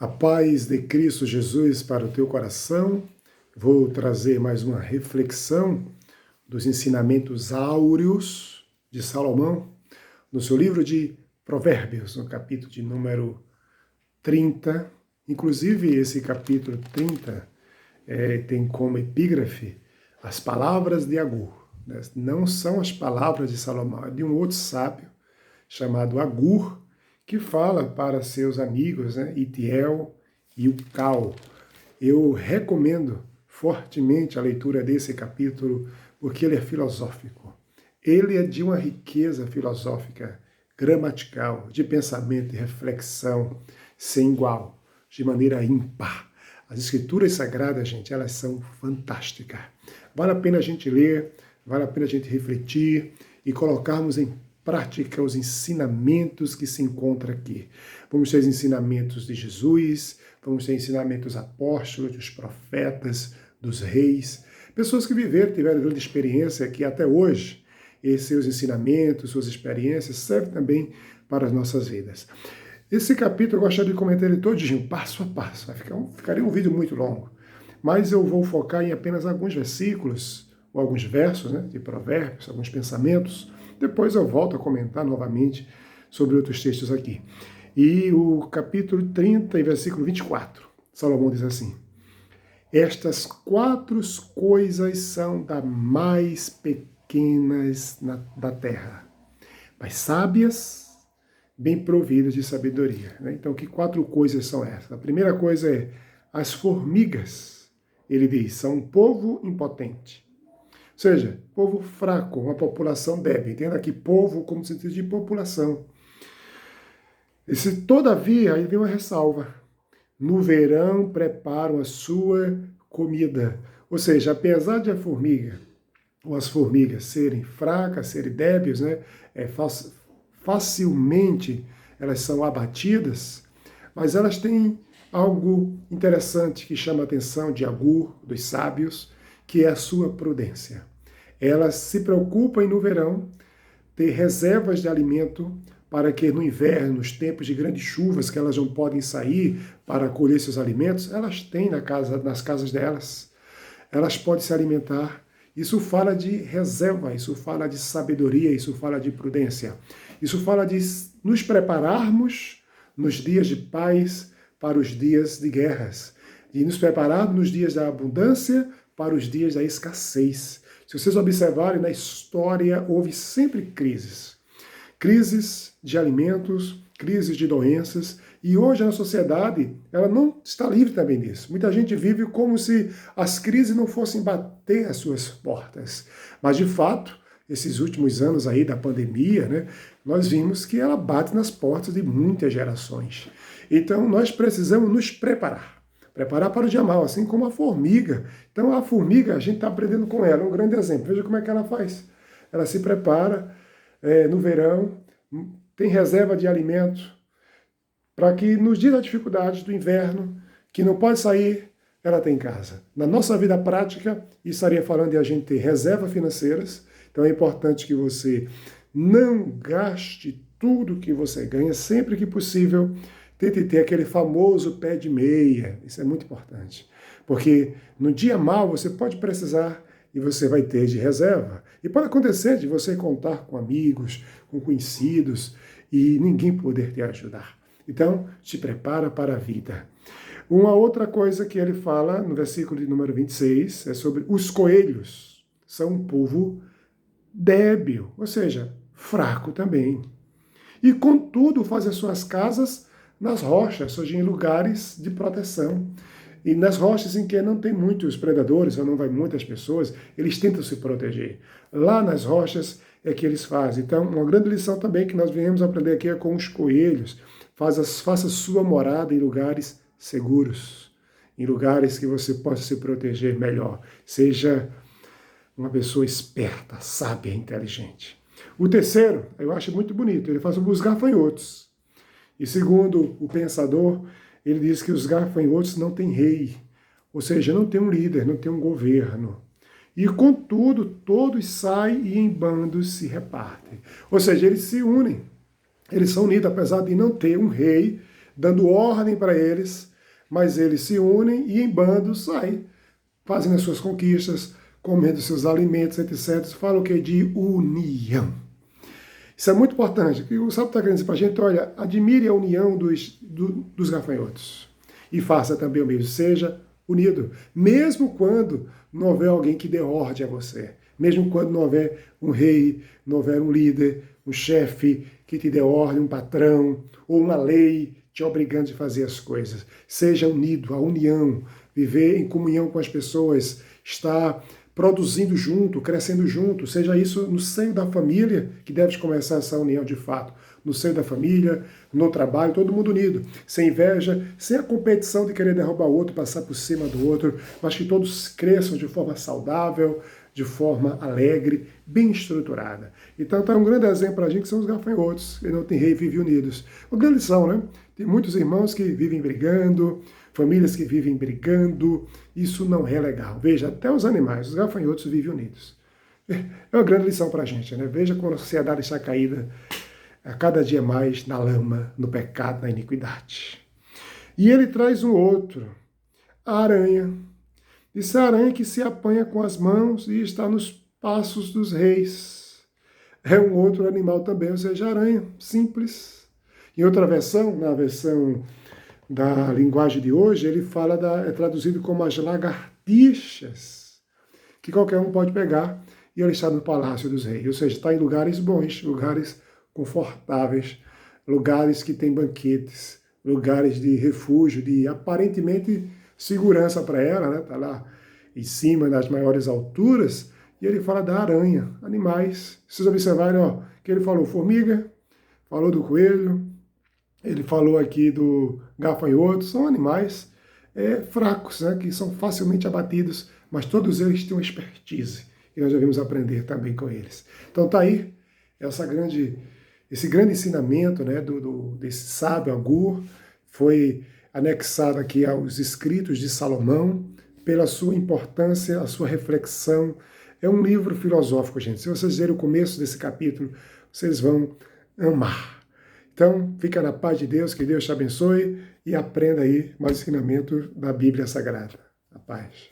A paz de Cristo Jesus para o teu coração. Vou trazer mais uma reflexão dos ensinamentos áureos de Salomão no seu livro de Provérbios, no capítulo de número 30. Inclusive, esse capítulo 30 tem como epígrafe as palavras de Agur. Não são as palavras de Salomão, é de um outro sábio chamado Agur, que fala para seus amigos, Itiel e Ucal. Eu recomendo fortemente a leitura desse capítulo, porque ele é filosófico. Ele é de uma riqueza filosófica, gramatical, de pensamento e reflexão sem igual, de maneira ímpar. As escrituras sagradas, gente, elas são fantásticas. Vale a pena a gente ler, vale a pena a gente refletir e colocarmos em prática os ensinamentos que se encontram aqui. Vamos ter os ensinamentos de Jesus, vamos ter ensinamentos apóstolos, dos profetas, dos reis, pessoas que viveram, tiveram grande experiência que até hoje, e seus ensinamentos, suas experiências servem também para as nossas vidas. Esse capítulo eu gostaria de comentar ele todinho, passo a passo. Ficaria um vídeo muito longo, mas eu vou focar em apenas alguns versículos, ou alguns versos, de provérbios, alguns pensamentos. Depois eu volto a comentar novamente sobre outros textos aqui. E o capítulo 30 e versículo 24, Salomão diz assim: estas 4 coisas são das mais pequenas da terra, mas sábias, bem providas de sabedoria. Então, que 4 coisas são essas? A primeira coisa é as formigas. Ele diz, são um povo impotente. Ou seja, povo fraco, uma população débil. Entenda aqui povo como sentido de população. Todavia, aí vem uma ressalva. No verão preparam a sua comida. Ou seja, apesar de a formiga, ou as formigas serem fracas, serem débeis, facilmente elas são abatidas, mas elas têm algo interessante que chama a atenção de Agur, dos sábios, que é a sua prudência. Elas se preocupam em, no verão, ter reservas de alimento para que no inverno, nos tempos de grandes chuvas, que elas não podem sair para colher seus alimentos, elas têm nas casas delas. Elas podem se alimentar. Isso fala de reserva, isso fala de sabedoria, isso fala de prudência. Isso fala de nos prepararmos nos dias de paz para os dias de guerras. E nos prepararmos nos dias da abundância para os dias da escassez. Se vocês observarem, na história houve sempre crises. Crises de alimentos, crises de doenças, e hoje a sociedade ela não está livre também disso. Muita gente vive como se as crises não fossem bater às suas portas. Mas, de fato, esses últimos anos aí da pandemia, nós vimos que ela bate nas portas de muitas gerações. Então, nós precisamos nos preparar. Preparar para o dia mau, assim como a formiga. Então, a formiga, a gente está aprendendo com ela, um grande exemplo. Veja como é que ela faz. Ela se prepara no verão, tem reserva de alimento, para que nos dias da dificuldade do inverno, que não pode sair, ela tem em casa. Na nossa vida prática, estaria falando de a gente ter reservas financeiras. Então, é importante que você não gaste tudo que você ganha, sempre que possível. Tente ter aquele famoso pé de meia, isso é muito importante. Porque no dia mau você pode precisar e você vai ter de reserva. E pode acontecer de você contar com amigos, com conhecidos e ninguém poder te ajudar. Então, te prepara para a vida. Uma outra coisa que ele fala no versículo de número 26 é sobre os coelhos. São um povo débil, ou seja, fraco também. E contudo faz as suas casas nas rochas, ou seja, em lugares de proteção. E nas rochas em que não tem muitos predadores, ou não vai muitas pessoas, eles tentam se proteger. Lá nas rochas é que eles fazem. Então, uma grande lição também que nós viemos aprender aqui é com os coelhos. Faça sua morada em lugares seguros, em lugares que você possa se proteger melhor. Seja uma pessoa esperta, sábia, inteligente. O terceiro, eu acho muito bonito, ele faz os gafanhotos. E segundo o pensador, ele diz que os gafanhotos não têm rei, ou seja, não tem um líder, não tem um governo. E contudo, todos saem e em bandos se repartem. Ou seja, eles se unem, eles são unidos, apesar de não ter um rei dando ordem para eles, mas eles se unem e em bando saem, fazendo as suas conquistas, comendo seus alimentos, etc. Fala o que? De união. Isso é muito importante. O sábio está querendo dizer para a gente, olha, admire a união dos gafanhotos. E faça também o mesmo, seja unido. Mesmo quando não houver alguém que dê ordem a você. Mesmo quando não houver um rei, não houver um líder, um chefe que te dê ordem, um patrão, ou uma lei te obrigando a fazer as coisas. Seja unido, a união, viver em comunhão com as pessoas, estar produzindo junto, crescendo junto, seja isso no seio da família, que deve começar essa união de fato, no seio da família, no trabalho, todo mundo unido, sem inveja, sem a competição de querer derrubar o outro, passar por cima do outro, mas que todos cresçam de forma saudável, de forma alegre, bem estruturada. Então tá um grande exemplo para a gente que são os gafanhotos, que não tem rei, vive unidos. Uma grande lição, né? Tem muitos irmãos que vivem brigando, famílias que vivem brigando, isso não é legal. Veja, até os animais, os gafanhotos vivem unidos. É uma grande lição para a gente, né? Veja como a sociedade está caída a cada dia mais na lama, no pecado, na iniquidade. E ele traz um outro, a aranha. Disse a aranha que se apanha com as mãos e está nos passos dos reis. É um outro animal também, ou seja, aranha, simples. Em outra versão, na versão da linguagem de hoje, ele fala, é traduzido como as lagartixas, que qualquer um pode pegar, e ele está no palácio dos reis, ou seja, está em lugares bons, lugares confortáveis, lugares que têm banquetes, lugares de refúgio, de aparentemente segurança para ela, né? Está lá em cima das maiores alturas, e ele fala da aranha, animais. Vocês observarem, ó, que ele falou formiga, falou do coelho, ele falou aqui do gafanhoto, são animais fracos, né, que são facilmente abatidos, mas todos eles têm uma expertise, e nós devemos aprender também com eles. Então tá aí esse grande ensinamento, né, desse sábio Agur, foi anexado aqui aos escritos de Salomão, pela sua importância, a sua reflexão. É um livro filosófico, gente. Se vocês lerem o começo desse capítulo, vocês vão amar. Então, fica na paz de Deus, que Deus te abençoe e aprenda aí mais ensinamento da Bíblia Sagrada. A paz.